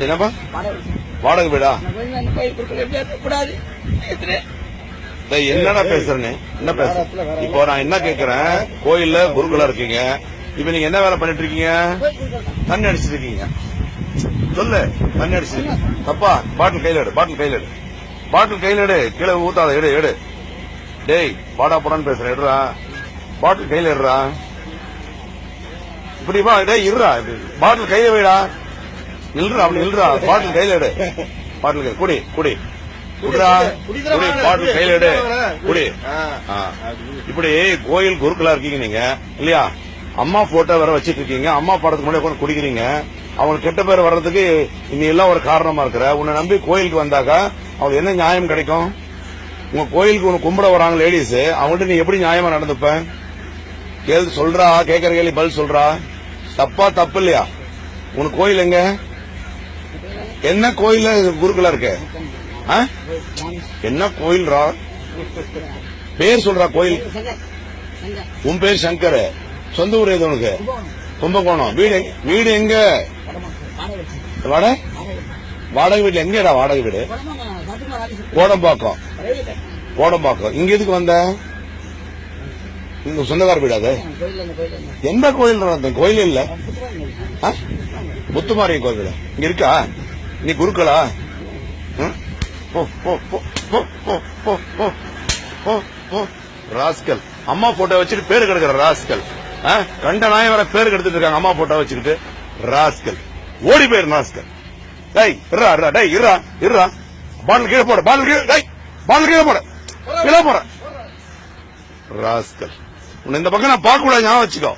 என்னப்பா வாடகை வீடா? என்னடா பேசுறேன்னு என்ன பேசுற? இப்போ நான் என்ன கேக்குறேன், கோயில்ல குருக்களா இருக்கீங்க, இப்ப நீங்க என்ன வேலை பண்ணிட்டு இருக்கீங்க? தண்ணி அடிச்சிட்டு இருக்கீங்க. சொல்லு, தண்ணி அடிச்சிருக்கீங்க தப்பா? பாட்டில் கையில எடு, பாட்டில் கையில எடு, பாட்டில் கையில எடு, கீழே ஊத்தாத, எடு எடு. டேய் பாடா போடான்னு பேசுறேன், எடுறா பாட்டில் கையில எடுறா. இப்படி வா, டேய் இருறா, பாட்டில் கையில வைடா, இல்லறா அப்படி இல்லறா, பாட்டில் கையில எடு, பாட்டில் கை குடி குடி குடிடா, குடி பாட்டில் கையில எடு குடி. இப்படி கோயில் குருக்களா இருக்கீங்க நீங்க இல்லையா? அம்மா போட்டோ வேற வச்சிட்டு இருக்கீங்க, அம்மா படத்துக்கு முன்னாடி உட்காந்து குடிக்கிறீங்க. அவங்களுக்கு கெட்ட பேர் வர்றதுக்கு நீ எல்லாம் ஒரு காரணமா இருக்கிற. உன்னை நம்பி கோயிலுக்கு வந்தாக்கா அவங்களுக்கு என்ன நியாயம் கிடைக்கும்? உங்க கோயிலுக்கு உனக்கு கும்பிட வராங்க லேடிஸ், அவங்கள்ட்ட நீ எப்படி நியாயமா நடந்துப்ப? கேள்வி சொல்றா, கேட்கற கேள்வி பதில் சொல்றா. தப்பா தப்பு இல்லையா? உனக்கு கோயில் எங்க? என்ன கோயில்ல குருக்களா இருக்க? என்ன கோயில்ரா? பேர் சொல்றா கோயில். உன் பேர் சங்கர், சொந்த ஊர் எது உனக்கு? கும்பகோணம். வீடு எங்க? வாடகை வீடு எங்கடா? வாடகை வீடு கோடம்பாக்கம். கோடம்பாக்கம். இங்க எதுக்கு வந்த? உங்க சொந்தக்கார வீடு அது? எந்த கோயில்? கோயில் இல்ல, முத்துமாரி கோயில் இங்க இருக்கா? நீ குருக்களா? ராஸ்கல், அம்மா போட்டோ வச்சுட்டு பேரு கெடுக்கிற ராஸ்கல். கண்ட நாயம் வர பேரு கெடுத்துட்டு இருக்காங்க அம்மா போட்டோ வச்சுக்கிட்டு. ராஸ்கல், ஓடி போயிரு ராஸ்கல். டேய் இருறா இருறா, டேய் இருறா இருறா, பாட்டில் கீழே போட, பாட்டில் கீழே, டேய் பாட்டில் கீழே போட, கீழே போட ராஸ்கல். உன்னை இந்த பக்கம் நான் பார்க்க கூடாது, ஞாபகம் வச்சுக்கோ.